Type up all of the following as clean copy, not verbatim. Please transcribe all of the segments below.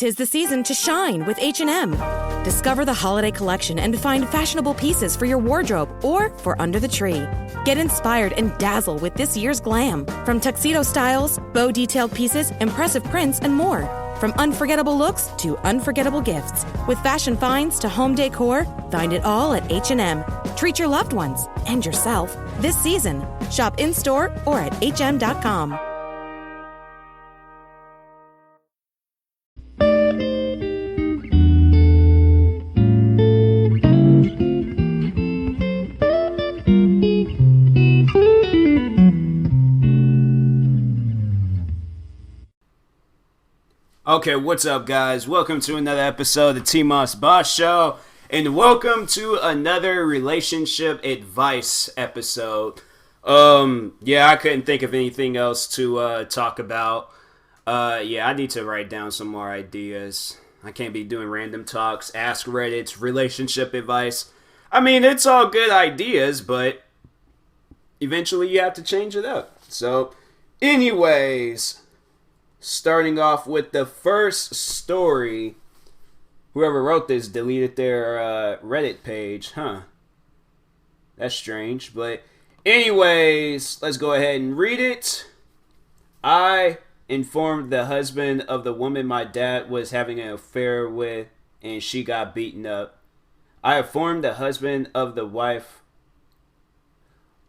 'Tis the season to shine with H&M. Discover the holiday collection and find fashionable pieces for your wardrobe or for under the tree. Get inspired and dazzle with this year's glam. From tuxedo styles, bow detailed pieces, impressive prints, and more. From unforgettable looks to unforgettable gifts. With fashion finds to home decor, find it all at H&M. Treat your loved ones and yourself this season. Shop in-store or at hm.com. Okay, what's up, guys? Welcome to another episode of the TMossBoss Show, and welcome to another relationship advice episode. I couldn't think of anything else to talk about. I need to write down some more ideas. I can't be doing random talks, ask Reddit's relationship advice. I mean, it's all good ideas, but eventually you have to change it up. So, anyways, starting off with the first story. Whoever wrote this deleted their Reddit page, huh? That's strange, but anyways, let's go ahead and read it. I informed the husband of the woman my dad was having an affair with, and she got beaten up. I informed the husband of the wife.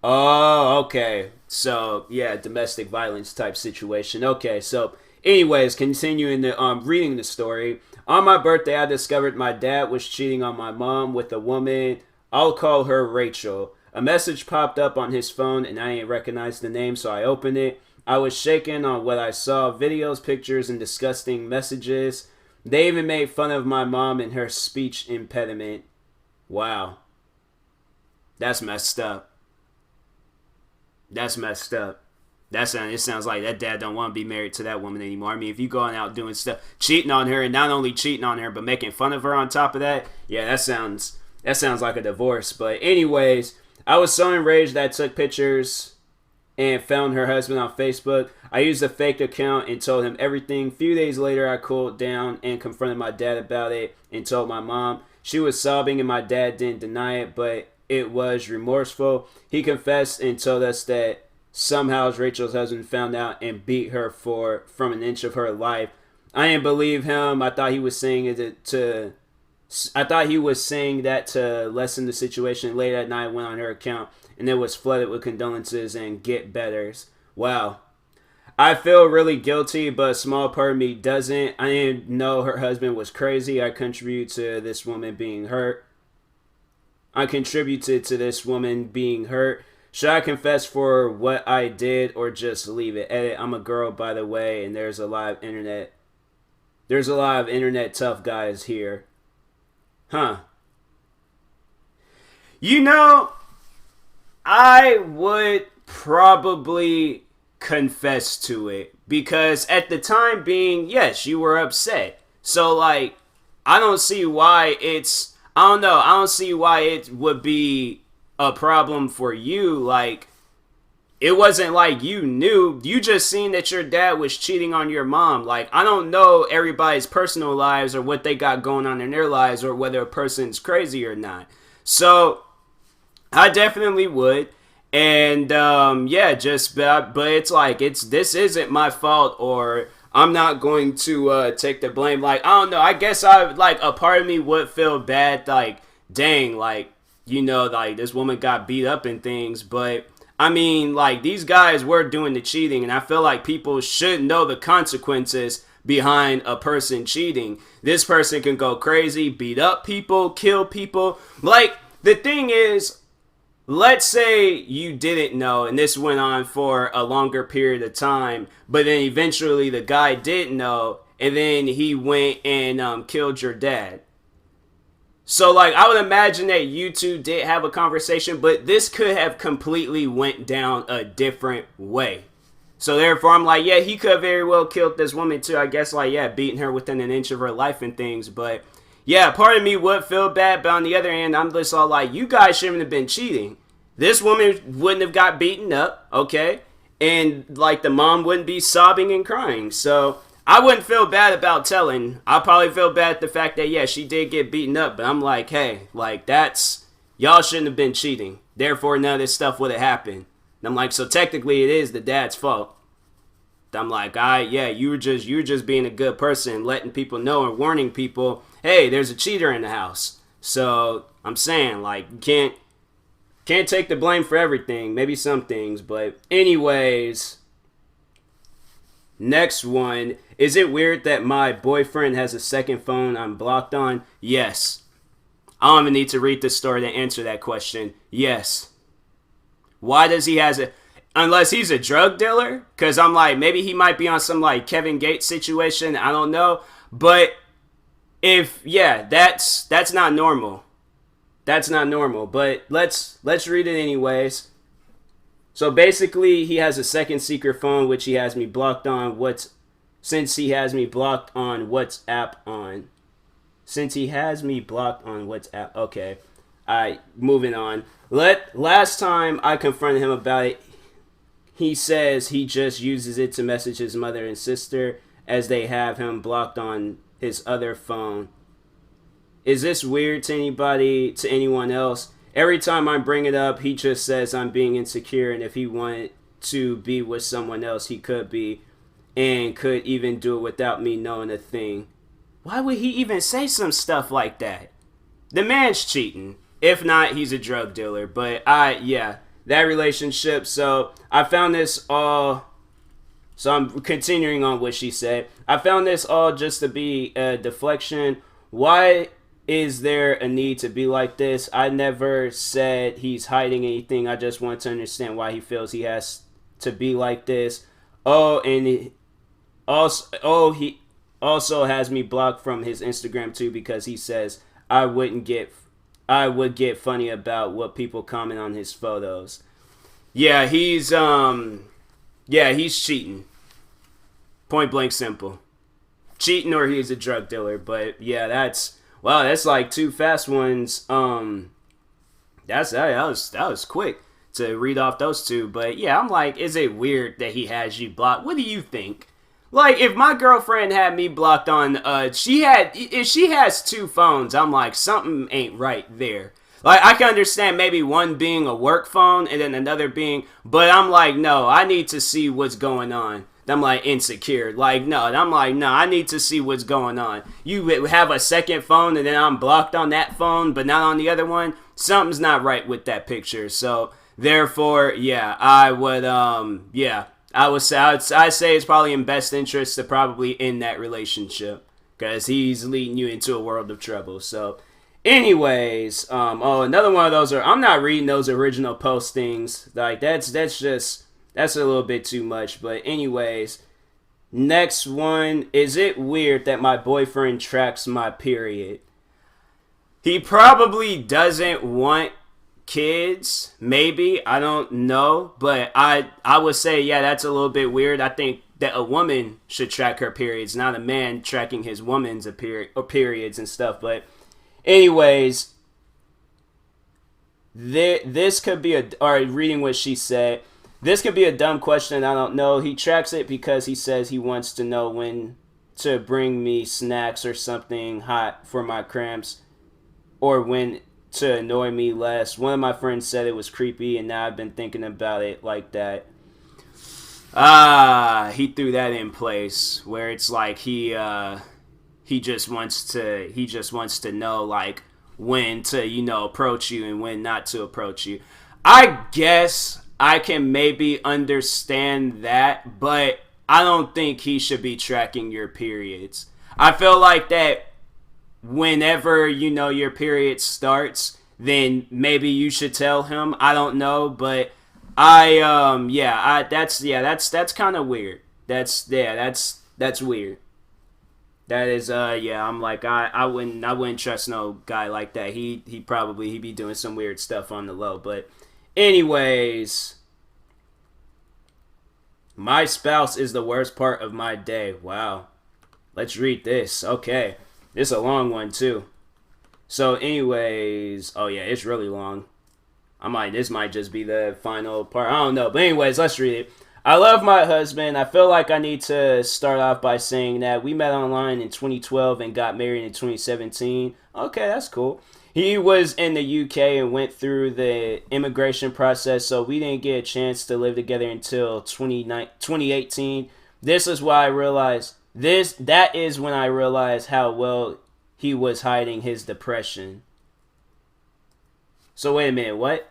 Oh, okay. So, yeah, domestic violence type situation. Okay, so anyways, continuing the reading the story. On my birthday, I discovered my dad was cheating on my mom with a woman. I'll call her Rachel. A message popped up on his phone, and I didn't recognize the name, so I opened it. I was shaken on what I saw. Videos, pictures, and disgusting messages. They even made fun of my mom and her speech impediment. Wow. That's messed up. That's messed up. It sounds like that dad don't want to be married to that woman anymore. I mean, if you going out doing stuff, cheating on her, and not only cheating on her, but making fun of her on top of that, yeah, that sounds like a divorce. But anyways, I was so enraged that I took pictures and found her husband on Facebook. I used a fake account and told him everything. A few days later, I cooled down and confronted my dad about it and told my mom. She was sobbing and my dad didn't deny it, but it was remorseful. He confessed and told us that somehow Rachel's husband found out and beat her from an inch of her life. I didn't believe him. I thought he was saying that to lessen the situation. Late at night, I went on her account and it was flooded with condolences and get betters. Wow. I feel really guilty, but a small part of me doesn't. I didn't know her husband was crazy. I contributed to this woman being hurt. Should I confess for what I did or just leave it? Edit, I'm a girl, by the way, and there's a lot of internet tough guys here. Huh. You know, I would probably confess to it because at the time being, yes, you were upset. So, like, I don't see why it would be a problem for you. Like, it wasn't like you knew. You just seen that your dad was cheating on your mom. Like, I don't know everybody's personal lives or what they got going on in their lives or whether a person's crazy or not. So I definitely would. And but it's like, this isn't my fault, or I'm not going to take the blame. Like, I don't know, I guess a part of me would feel bad, like, dang, like, you know, like, this woman got beat up and things, but I mean, like, these guys were doing the cheating, and I feel like people should know the consequences behind a person cheating. This person can go crazy, beat up people, kill people. Like, the thing is, let's say you didn't know, and this went on for a longer period of time, but then eventually the guy did know, and then he went and killed your dad. So, like, I would imagine that you two did have a conversation, but this could have completely went down a different way. So, therefore, I'm like, yeah, he could have very well killed this woman, too. I guess, like, yeah, beating her within an inch of her life and things. But, yeah, part of me would feel bad, but on the other hand, I'm just all like, you guys shouldn't have been cheating. This woman wouldn't have got beaten up, okay? And, like, the mom wouldn't be sobbing and crying. So, I wouldn't feel bad about telling. I probably feel bad at the fact that, yeah, she did get beaten up, but I'm like, hey, like, that's, y'all shouldn't have been cheating. Therefore, none of this stuff would have happened. And I'm like, so technically it is the dad's fault. I'm like, yeah, you were just being a good person, letting people know and warning people, hey, there's a cheater in the house. So I'm saying, like, you can't take the blame for everything. Maybe some things, but anyways, next one. Is it weird that my boyfriend has a second phone I'm blocked on? Yes. I don't even need to read this story to answer that question. Yes. Why does he has it? Unless he's a drug dealer, because I'm like, maybe he might be on some like Kevin Gates situation. I don't know, but that's not normal. That's not normal. But let's read it anyways. So basically, he has a second secret phone which he has me blocked on. Since he has me blocked on WhatsApp on. Since he has me blocked on WhatsApp. Okay, alright, moving on. Last time I confronted him about it, he says he just uses it to message his mother and sister as they have him blocked on his other phone. Is this weird to anybody, to anyone else? Every time I bring it up, he just says I'm being insecure, and if he wanted to be with someone else, he could be, and could even do it without me knowing a thing. Why would he even say some stuff like that? The man's cheating. If not, he's a drug dealer. But that relationship. So I found this all. So I'm continuing on what she said. I found this all just to be a deflection. Why is there a need to be like this? I never said he's hiding anything. I just want to understand why he feels he has to be like this. He also has me blocked from his Instagram too because he says I would get funny about what people comment on his photos. Yeah, he's cheating. Point blank simple. Cheating or he's a drug dealer. But yeah, that's like two fast ones. That was quick to read off those two. But yeah, I'm like, is it weird that he has you blocked? What do you think? Like, if my girlfriend had me blocked on, if she has two phones, I'm like, something ain't right there. Like, I can understand maybe one being a work phone and then another being, but I'm like, no, I need to see what's going on. I'm like, insecure. Like, no, I need to see what's going on. You have a second phone and then I'm blocked on that phone, but not on the other one. Something's not right with that picture. So, therefore, yeah, I'd say it's probably in best interest to probably end that relationship because he's leading you into a world of trouble. So, anyways, another one of those I'm not reading those original postings. Like that's a little bit too much. But anyways, next one. Is it weird that my boyfriend tracks my period? He probably doesn't want kids, maybe, I don't know, but I would say, yeah, that's a little bit weird. I think that a woman should track her periods, not a man tracking his woman's periods and stuff. But anyways, this could be reading what she said, this could be a dumb question, I don't know. He tracks it because he says he wants to know when to bring me snacks or something hot for my cramps, or when to annoy me less. One of my friends said it was creepy, and now I've been thinking about it like that. He threw that in place where it's like he just wants to know like when to, approach you and when not to approach you. I guess I can maybe understand that, but I don't think he should be tracking your periods. I feel like that whenever your period starts, then maybe you should tell him. I don't know, but that's kind of weird. That's weird. That is I'm like I wouldn't trust no guy like that. He'd be doing some weird stuff on the low. But anyways, my spouse is the worst part of my day. Wow. Let's read this. Okay. This is a long one, too. So, anyways... Oh, yeah, it's really long. This might just be the final part. I don't know. But anyways, let's read it. I love my husband. I feel like I need to start off by saying that we met online in 2012 and got married in 2017. Okay, that's cool. He was in the UK and went through the immigration process, so we didn't get a chance to live together until 2018. This is why I realized that is when I realized how well he was hiding his depression. So wait a minute, what?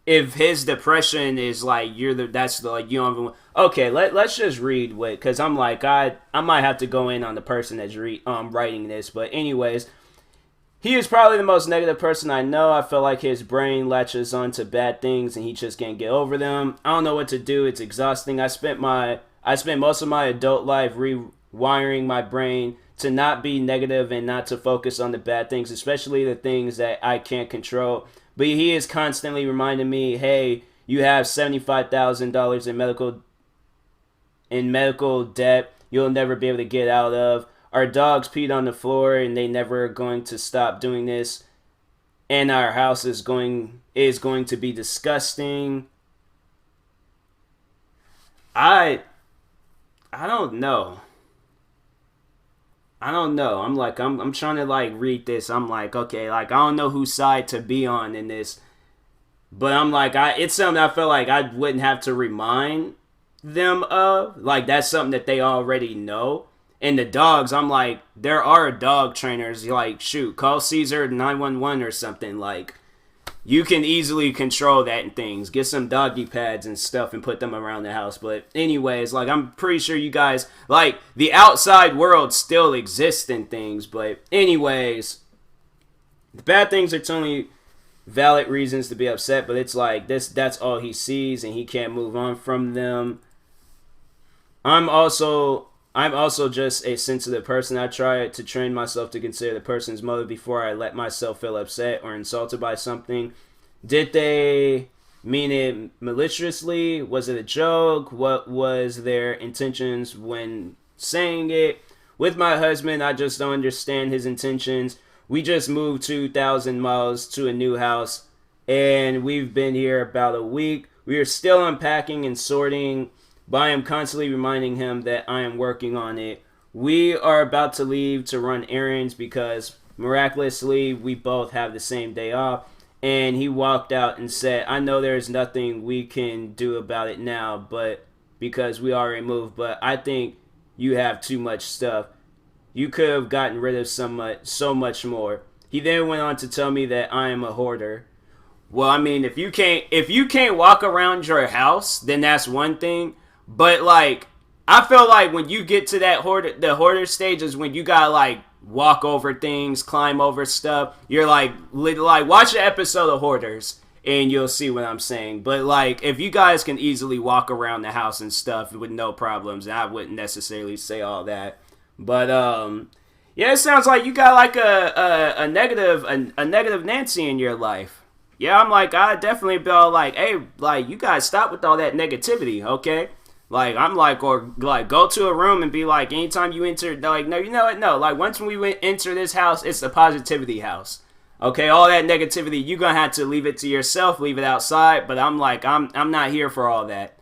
If his depression is like that's the like you don't even okay, let's just read what, because I'm like I might have to go in on the person that's writing this, but anyways, he is probably the most negative person I know. I feel like his brain latches onto bad things and he just can't get over them. I don't know what to do. It's exhausting. I spent most of my adult life rewiring my brain to not be negative and not to focus on the bad things, especially the things that I can't control. But he is constantly reminding me, hey, you have $75,000 in medical debt you'll never be able to get out of. Our dogs peed on the floor and they never are going to stop doing this. And our house is going to be disgusting. I don't know. I'm trying to like read this. I'm like, okay, like I don't know whose side to be on in this. But I'm like, it's something I feel like I wouldn't have to remind them of. Like that's something that they already know. And the dogs, I'm like, there are dog trainers. Like, shoot, call Caesar 911 or something. Like, you can easily control that and things. Get some doggy pads and stuff and put them around the house. But anyways, like, I'm pretty sure you guys, like, the outside world still exists and things. But anyways, the bad things are totally valid reasons to be upset. But it's like, that's all he sees and he can't move on from them. I'm also just a sensitive person. I try to train myself to consider the person's motive before I let myself feel upset or insulted by something. Did they mean it maliciously? Was it a joke? What was their intentions when saying it? With my husband, I just don't understand his intentions. We just moved 2,000 miles to a new house, and we've been here about a week. We are still unpacking and sorting, but I am constantly reminding him that I am working on it. We are about to leave to run errands because miraculously we both have the same day off. And he walked out and said, I know there's nothing we can do about it now, but because we already moved, but I think you have too much stuff. You could have gotten rid of so much more. He then went on to tell me that I am a hoarder. Well, I mean, if you can't walk around your house, then that's one thing. But like, I feel like when you get to the hoarder stage is when you gotta like walk over things, climb over stuff. You're like watch an episode of Hoarders and you'll see what I'm saying. But like, if you guys can easily walk around the house and stuff with no problems, I wouldn't necessarily say all that. But yeah, it sounds like you got like a negative Nancy in your life. Yeah, I'm like, I definitely be all like, hey, like you guys stop with all that negativity, okay? Like, I'm like, or like, go to a room and be like, anytime you enter, like, no, you know what? No, like, once we enter this house, it's the positivity house. Okay, all that negativity, you're gonna have to leave it to yourself, leave it outside. But I'm like, I'm not here for all that.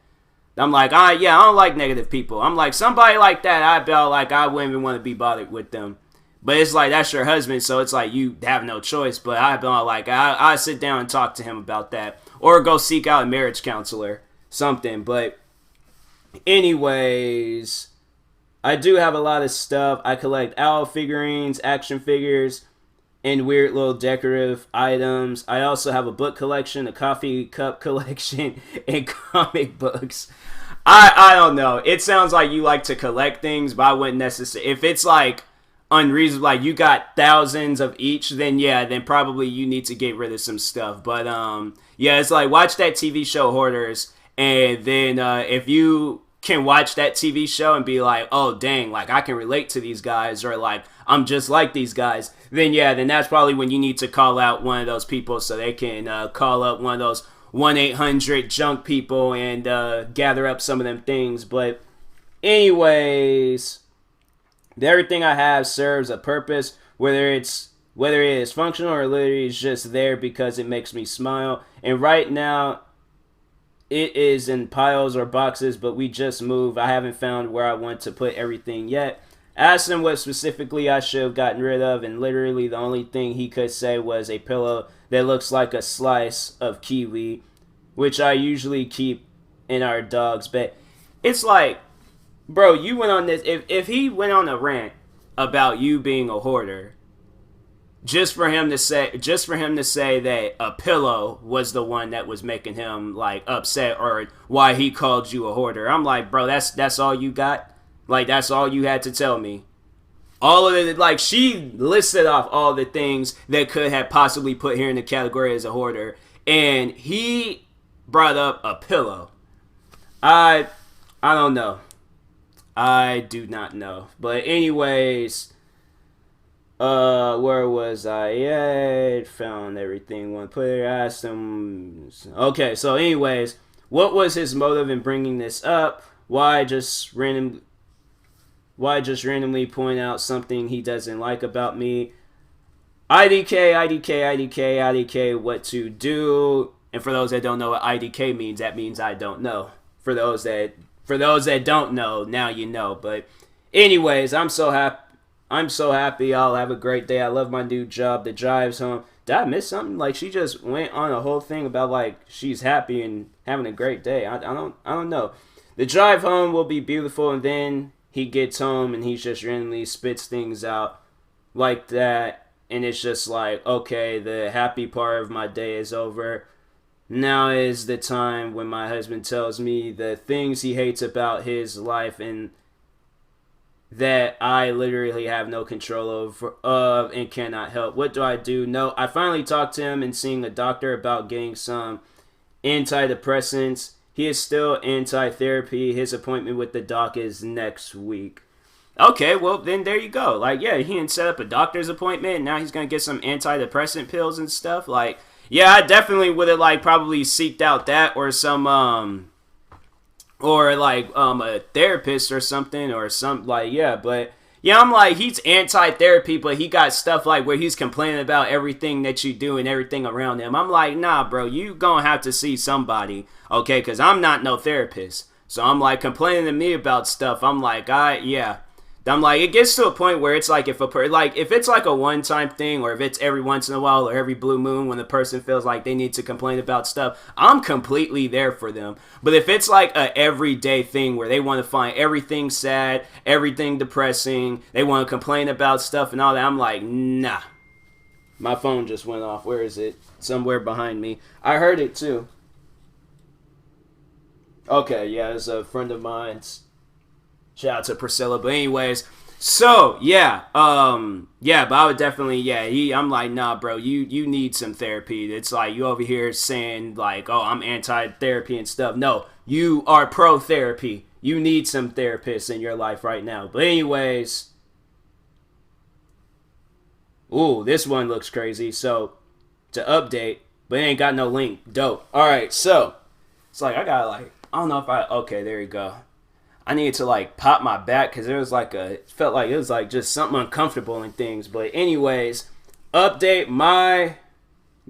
I'm like, I don't like negative people. I'm like, somebody like that, I feel like I wouldn't even want to be bothered with them. But it's like, that's your husband, so it's like, you have no choice. But I feel like, I sit down and talk to him about that. Or go seek out a marriage counselor, something. But anyways, I do have a lot of stuff. I collect owl figurines, action figures, and weird little decorative items. I also have a book collection, a coffee cup collection, and comic books. I don't know. It sounds like you like to collect things, but I wouldn't necessarily. If it's like unreasonable, like you got thousands of each, then yeah, then probably you need to get rid of some stuff. But yeah, it's like watch that TV show Hoarders. And then if you can watch that TV show and be like, oh, dang, like I can relate to these guys, or like I'm just like these guys, then yeah, then that's probably when you need to call out one of those people so they can call up one of those 1-800 junk people and gather up some of them things. But anyways, everything I have serves a purpose, whether it is functional or literally it's just there because it makes me smile. And right now, it is in piles or boxes, but we just moved. I haven't found where I want to put everything yet. Asked him what specifically I should have gotten rid of, and literally the only thing he could say was a pillow that looks like a slice of kiwi, which I usually keep in our dog's bed. It's like, bro, you went on this. If he went on a rant about you being a hoarder, just for him to say that a pillow was the one that was making him like upset, or why he called you a hoarder, I'm like, bro, that's all you got? Like, that's all you had to tell me? All of it, like, she listed off all the things that could have possibly put her in the category as a hoarder, and he brought up a pillow. I don't know. I do not know. But anyways, where was I at? Found everything. One player asked him. Okay, so anyways, what was his motive in bringing this up? Why just randomly point out something he doesn't like about me? IDK, what to do? And for those that don't know what IDK means, that means I don't know. For those that don't know, now you know. But anyways, I'm so happy. I'll have a great day. I love my new job. The drives home. Did I miss something? Like, she just went on a whole thing about like she's happy and having a great day. I don't know. The drive home will be beautiful, and then he gets home and he just randomly spits things out like that, and it's just like, okay, the happy part of my day is over. Now is the time when my husband tells me the things he hates about his life and that I literally have no control of and cannot help. What do I do? No, I finally talked to him and seeing a doctor about getting some antidepressants. He is still anti-therapy. His appointment with the doc is next week. Okay, well, then there you go. Like, yeah, he didn't set up a doctor's appointment, and now he's going to get some antidepressant pills and stuff. Like, yeah, I definitely would have, like, probably seeked out that or some, a therapist or something or some, like, yeah, but, yeah, I'm like, he's anti-therapy, but he got stuff, like, where he's complaining about everything that you do and everything around him. I'm like, nah, bro, you gonna have to see somebody, okay, because I'm not no therapist. So I'm, like, complaining to me about stuff. I'm like, yeah. I'm like, it gets to a point where it's like if it's like a one-time thing, or if it's every once in a while or every blue moon when the person feels like they need to complain about stuff, I'm completely there for them. But if it's like a everyday thing where they want to find everything sad, everything depressing, they want to complain about stuff and all that, I'm like, nah. My phone just went off. Where is it? Somewhere behind me. I heard it too. Okay, yeah, it's a friend of mine's. Shout out to Priscilla. But anyways, so yeah, but I would definitely, I'm like, nah, bro, you need some therapy. It's like you over here saying like, oh, I'm anti-therapy and stuff. No, you are pro-therapy. You need some therapists in your life right now. But anyways, ooh, this one looks crazy. So to update, but it ain't got no link. Dope. All right, so it's like I don't know if okay, there you go. I needed to like pop my back because it felt like it was like just something uncomfortable and things. But anyways, update, my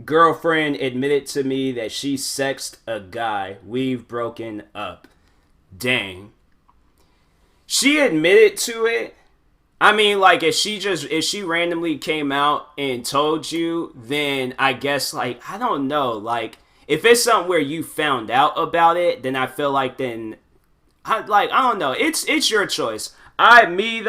girlfriend admitted to me that she sexted a guy. We've broken up. Dang. She admitted to it. I mean, like, if she randomly came out and told you, then I guess, like, I don't know. Like, if it's something where you found out about it, then I feel like I don't know. It's your choice. We need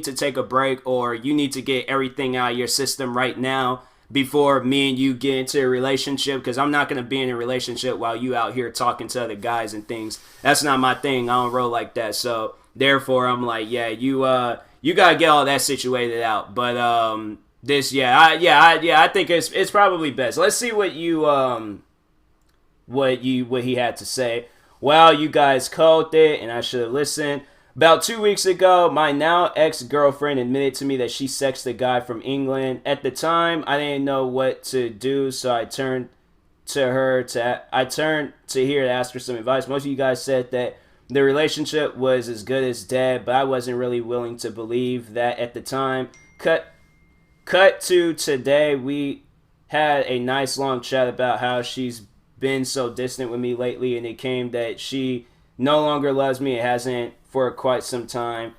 to take a break, or you need to get everything out of your system right now before me and you get into a relationship, because I'm not going to be in a relationship while you out here talking to other guys and things. That's not my thing. I don't roll like that. So therefore I'm like, yeah, you got to get all that situated out. But I think it's probably best. Let's see what he had to say. Well, you guys called it, and I should have listened. About 2 weeks ago, my now ex-girlfriend admitted to me that she sexted a guy from England. At the time, I didn't know what to do, so I turned to here to ask her some advice. Most of you guys said that the relationship was as good as dead, but I wasn't really willing to believe that at the time. Cut to today, we had a nice long chat about how she's been so distant with me lately, and it came that she no longer loves me. It hasn't for quite some time,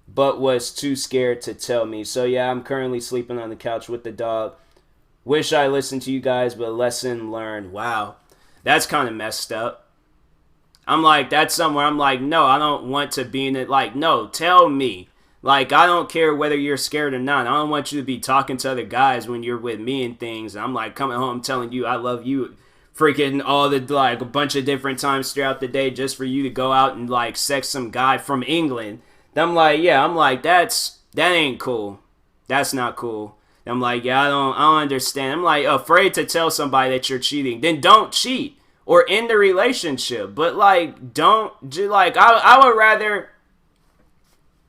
but was too scared to tell me. So yeah, I'm currently sleeping on the couch with the dog. Wish I listened to you guys, but lesson learned. Wow, that's kind of messed up. I'm like, that's somewhere I'm like, no, I don't want to be in it. Like, no, tell me. Like, I don't care whether you're scared or not. I don't want you to be talking to other guys when you're with me and things. And I'm like coming home telling you I love you freaking all the, like, a bunch of different times throughout the day just for you to go out and, like, sex some guy from England. I'm like, yeah, I'm like, that ain't cool. That's not cool. I'm like, yeah, I don't understand. I'm like, afraid to tell somebody that you're cheating. Then don't cheat or end the relationship. But like, don't, like, I would rather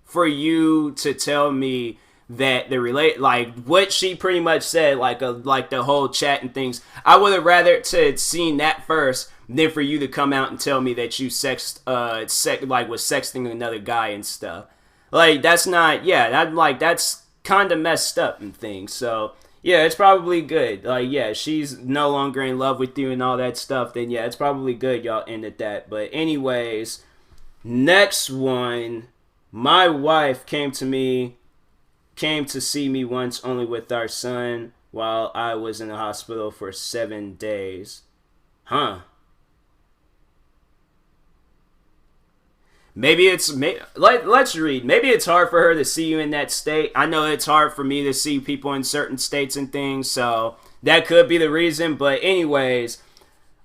for you to tell me that like what she pretty much said, like the whole chat and things. I would have rather to seen that first than for you to come out and tell me that you was sexting another guy and stuff. Like, that's not, yeah, that's kind of messed up and things. So yeah, it's probably good. Like, yeah, she's no longer in love with you and all that stuff. Then yeah, it's probably good y'all ended that. But anyways, next one. My wife came to see me once only with our son while I was in the hospital for 7 days. Huh. Let's read. Maybe it's hard for her to see you in that state. I know it's hard for me to see people in certain states and things, so that could be the reason. But anyways,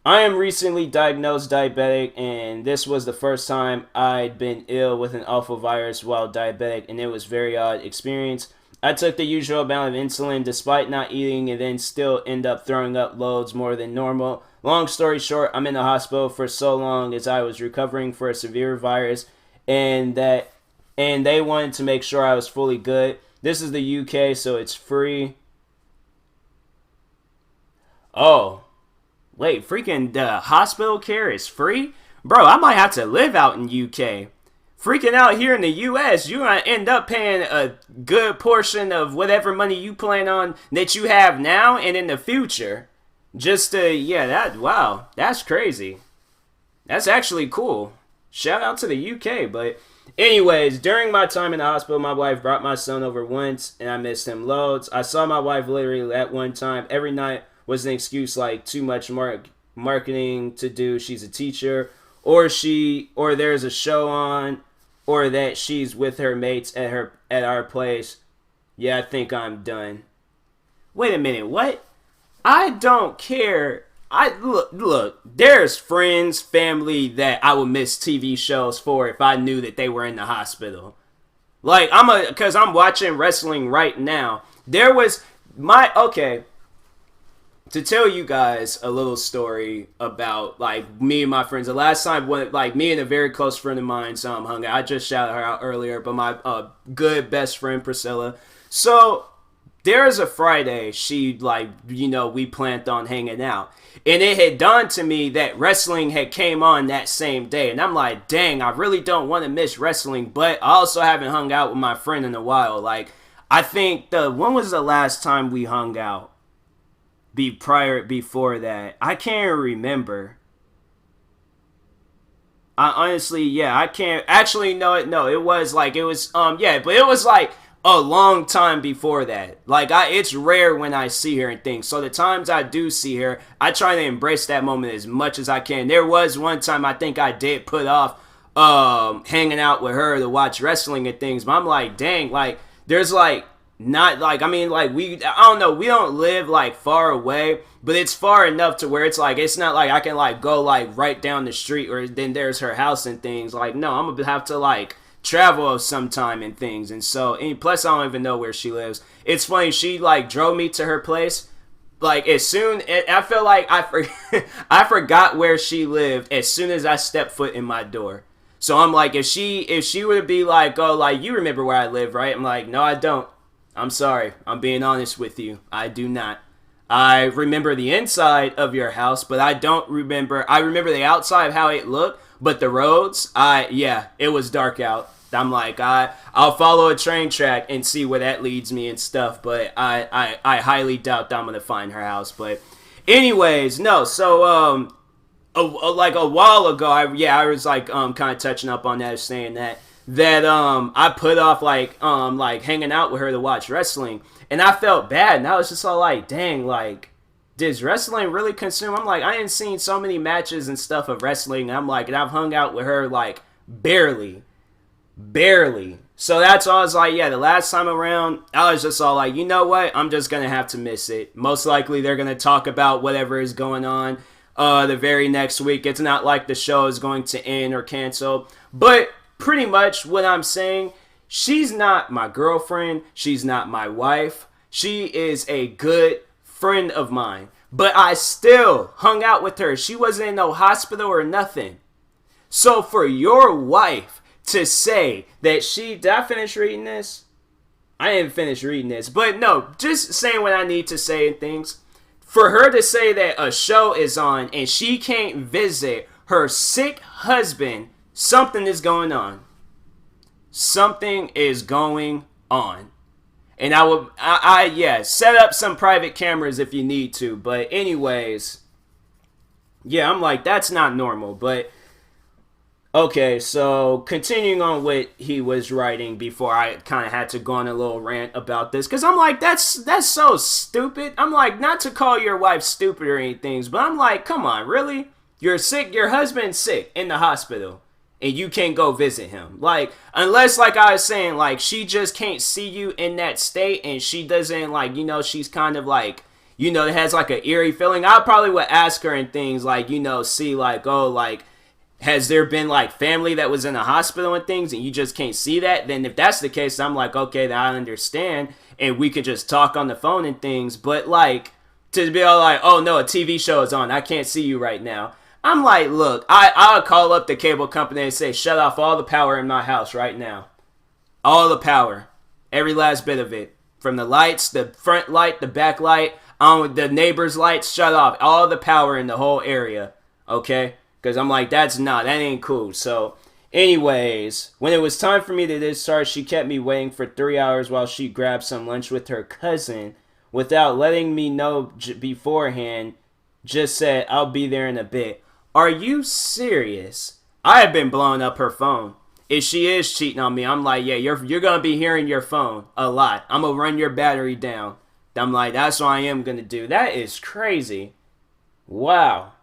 I am recently diagnosed diabetic, and this was the first time I'd been ill with an alpha virus while diabetic, and it was a very odd experience. I took the usual amount of insulin despite not eating, and then still end up throwing up loads more than normal. Long story short, I'm in the hospital for so long as I was recovering for a severe virus, and they wanted to make sure I was fully good. This is the UK, so it's free. Oh. Wait, freaking the hospital care is free? Bro, I might have to live out in UK. Freaking out here in the US, you're going to end up paying a good portion of whatever money you plan on that you have now and in the future. Just to, yeah, wow, that's crazy. That's actually cool. Shout out to the UK, but anyways, during my time in the hospital, my wife brought my son over once, and I missed him loads. I saw my wife literally at one time every night. Was an excuse like too much marketing to do. She's a teacher, or there's a show on, or that she's with her mates at our place. Yeah, I think I'm done. Wait a minute, what? I don't care. Look. There's friends, family that I would miss TV shows for if I knew that they were in the hospital. Like because I'm watching wrestling right now. There was okay. To tell you guys a little story about, like, me and my friends. The last time, me and a very close friend of mine hung out. I just shouted her out earlier, but my good best friend, Priscilla. So, there's a Friday, we planned on hanging out. And it had dawned to me that wrestling had came on that same day. And I'm like, dang, I really don't want to miss wrestling. But I also haven't hung out with my friend in a while. Like, I think, when was the last time we hung out? Before that, I can't remember. I honestly, I can't actually. No, it was but it was like a long time before that. Like, it's rare when I see her and things. So the times I do see her, I try to embrace that moment as much as I can. There was one time I think I did put off hanging out with her to watch wrestling and things. But I'm like, dang, like there's like. Not like, I mean, like, I don't know, we don't live like far away, but it's far enough to where it's like, it's not like I can like go like right down the street or then there's her house and things. Like, no, I'm gonna have to like travel sometime and things. And so, and plus I don't even know where she lives. It's funny, she like drove me to her place. Like, I feel like I forgot where she lived as soon as I stepped foot in my door. So I'm like, if she would be like, oh, like, you remember where I live, right? I'm like, no, I don't. I'm sorry. I'm being honest with you. I do not. I remember the inside of your house, but I don't remember. I remember the outside, how it looked, but the roads, it was dark out. I'm like, I'll follow a train track and see where that leads me and stuff, but I highly doubt that I'm going to find her house. But Anyways, no. So like a while ago, I was like kind of touching up on that, saying that I put off like hanging out with her to watch wrestling, and I felt bad, and I was just all like, dang, like, does wrestling really consume? I'm like, I ain't seen so many matches and stuff of wrestling. I'm like, and I've hung out with her like barely. So that's all I was like, yeah, the last time around, I was just all like, you know what? I'm just going to have to miss it. Most likely they're going to talk about whatever is going on the very next week. It's not like the show is going to end or cancel. But pretty much what I'm saying, she's not my girlfriend. She's not my wife. She is a good friend of mine. But I still hung out with her. She wasn't in no hospital or nothing. So for your wife to say that did I finish reading this? I didn't finish reading this, but no, just saying what I need to say and things. For her to say that a show is on and she can't visit her sick husband, something is going on. Something is going on. And I set up some private cameras if you need to. But anyways, yeah, I'm like, that's not normal, but okay, so continuing on what he was writing before I kind of had to go on a little rant about this, because I'm like, that's so stupid. I'm like, not to call your wife stupid or anything, but I'm like, come on, really? You're sick, your husband's sick in the hospital, and you can't go visit him. Like, unless, like I was saying, like, she just can't see you in that state, and she doesn't, like, you know, she's kind of like, you know, it has like an eerie feeling. I probably would ask her and things like, you know, see, like, oh, like, has there been like family that was in the hospital and things and you just can't see that? Then if that's the case, I'm like, okay, I understand, and we could just talk on the phone and things. But like, to be all like, oh no, a TV show is on, I can't see you right now. I'm like, look, I'll call up the cable company and say, shut off all the power in my house right now. All the power. Every last bit of it. From the lights, the front light, the back light, the neighbor's lights, shut off all the power in the whole area. Okay? Because I'm like, that ain't cool. So, anyways, when it was time for me to discharge, she kept me waiting for 3 hours while she grabbed some lunch with her cousin without letting me know beforehand. Just said, I'll be there in a bit. Are you serious? I have been blowing up her phone. If she is cheating on me, I'm like, yeah, you're going to be hearing your phone a lot. I'm going to run your battery down. I'm like, that's what I am going to do. That is crazy. Wow.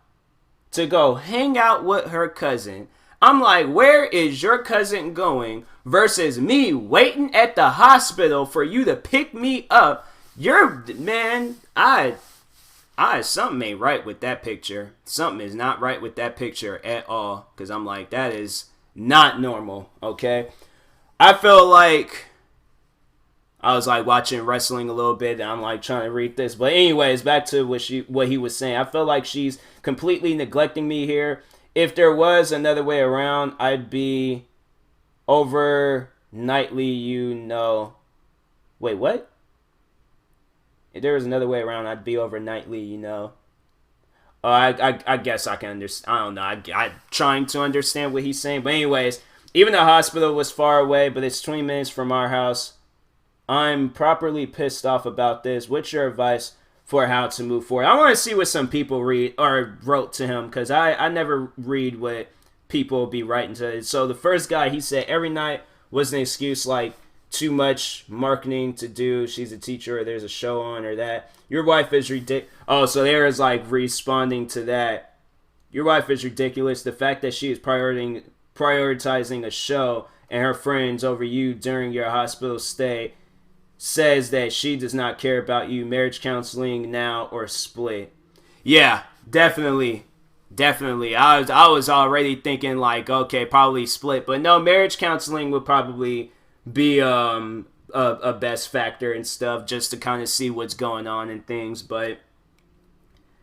To go hang out with her cousin. I'm like, where is your cousin going versus me waiting at the hospital for you to pick me up? Man, something ain't right with that picture. Something is not right with that picture at all. Because I'm like, that is not normal, okay? I feel like I was like watching wrestling a little bit, and I'm like trying to read this. But anyways, back to what he was saying. I feel like she's completely neglecting me here. If there was another way around, I'd be over nightly, you know. Wait, what? If there was another way around, I'd be over nightly, you know. I guess I can understand. I don't know. I'm trying to understand what he's saying. But anyways, even the hospital was far away, but it's 20 minutes from our house. I'm properly pissed off about this. What's your advice for how to move forward? I want to see what some people read or wrote to him, because I never read what people be writing to. So the first guy, he said every night was an excuse, like too much marketing to do. She's a teacher, or there's a show on, or that. Your wife is ridiculous. Oh, so there is like responding to that. Your wife is ridiculous. The fact that she is prioritizing a show and her friends over you during your hospital stay says that she does not care about you. Marriage counseling now or split. Yeah, definitely. I was already thinking like, okay, probably split, but no, marriage counseling would probably be a best factor and stuff, just to kind of see what's going on and things. But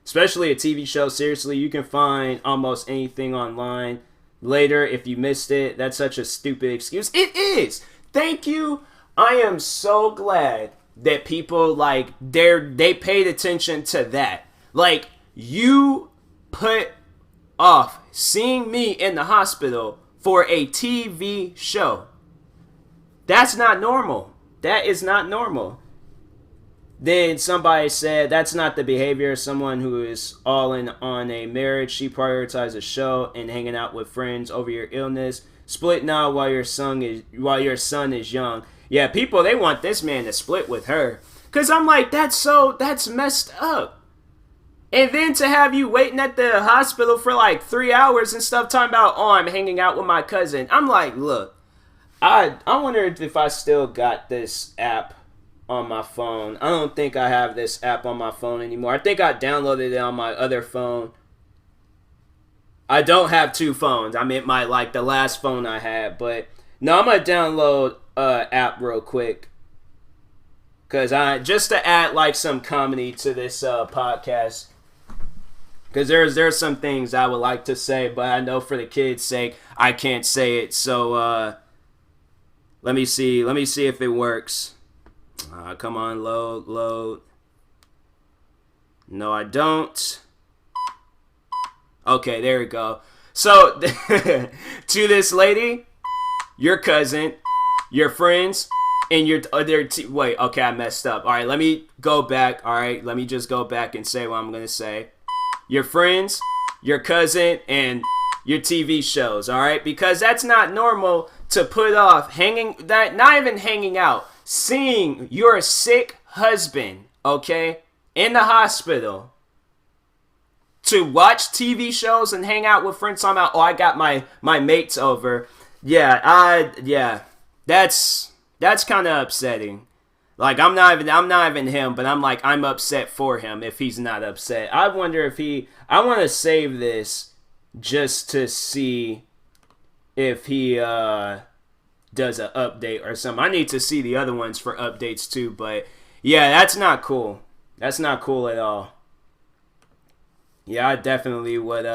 especially a TV show, seriously, you can find almost anything online later if you missed it. That's such a stupid excuse. It is. Thank you. I am so glad that people like they paid attention to that. Like, you put off seeing me in the hospital for a TV show. That's not normal. That is not normal. Then somebody said that's not the behavior of someone who is all in on a marriage. She prioritizes a show and hanging out with friends over your illness. Split now while your son is young. Yeah, people, they want this man to split with her. Cause I'm like, that's messed up. And then to have you waiting at the hospital for like 3 hours and stuff, talking about, oh, I'm hanging out with my cousin. I'm like, look, I wonder if I still got this app on my phone. I don't think I have this app on my phone anymore. I think I downloaded it on my other phone. I don't have two phones. I meant the last phone I had. But no, I'm gonna download app real quick. Cause just to add like some comedy to this podcast. Cause there's some things I would like to say, but I know for the kids' sake I can't say it. So let me see if it works. Come on, load. No, I don't. Okay, there we go. So, to this lady, your cousin, your friends, and your other... Wait, okay, I messed up. All right, let me go back. All right, let me just go back and say what I'm going to say. Your friends, your cousin, and your TV shows, all right? Because that's not normal to put off not even hanging out. Seeing your sick husband, okay, in the hospital to watch TV shows and hang out with friends talking about, oh, I got my mates over. Yeah, that's kind of upsetting. Like, I'm not even him, but I'm upset for him if he's not upset. I wonder if I want to save this just to see if he, does an update or something. I need to see the other ones for updates too, but yeah, that's not cool. That's not cool at all. Yeah, I definitely would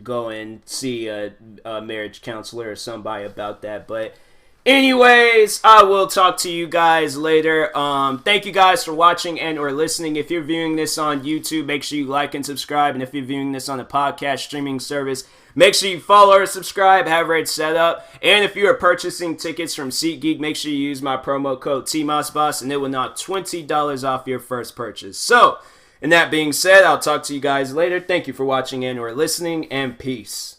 go and see a marriage counselor or somebody about that. But anyways, I will talk to you guys later. Thank you guys for watching and or listening. If you're viewing this on YouTube, make sure you like and subscribe. And if you're viewing this on a podcast streaming service, make sure you follow or subscribe, have it set up. And if you are purchasing tickets from SeatGeek, make sure you use my promo code TMossBoss, and it will knock $20 off your first purchase. So, and that being said, I'll talk to you guys later. Thank you for watching and or listening, and peace.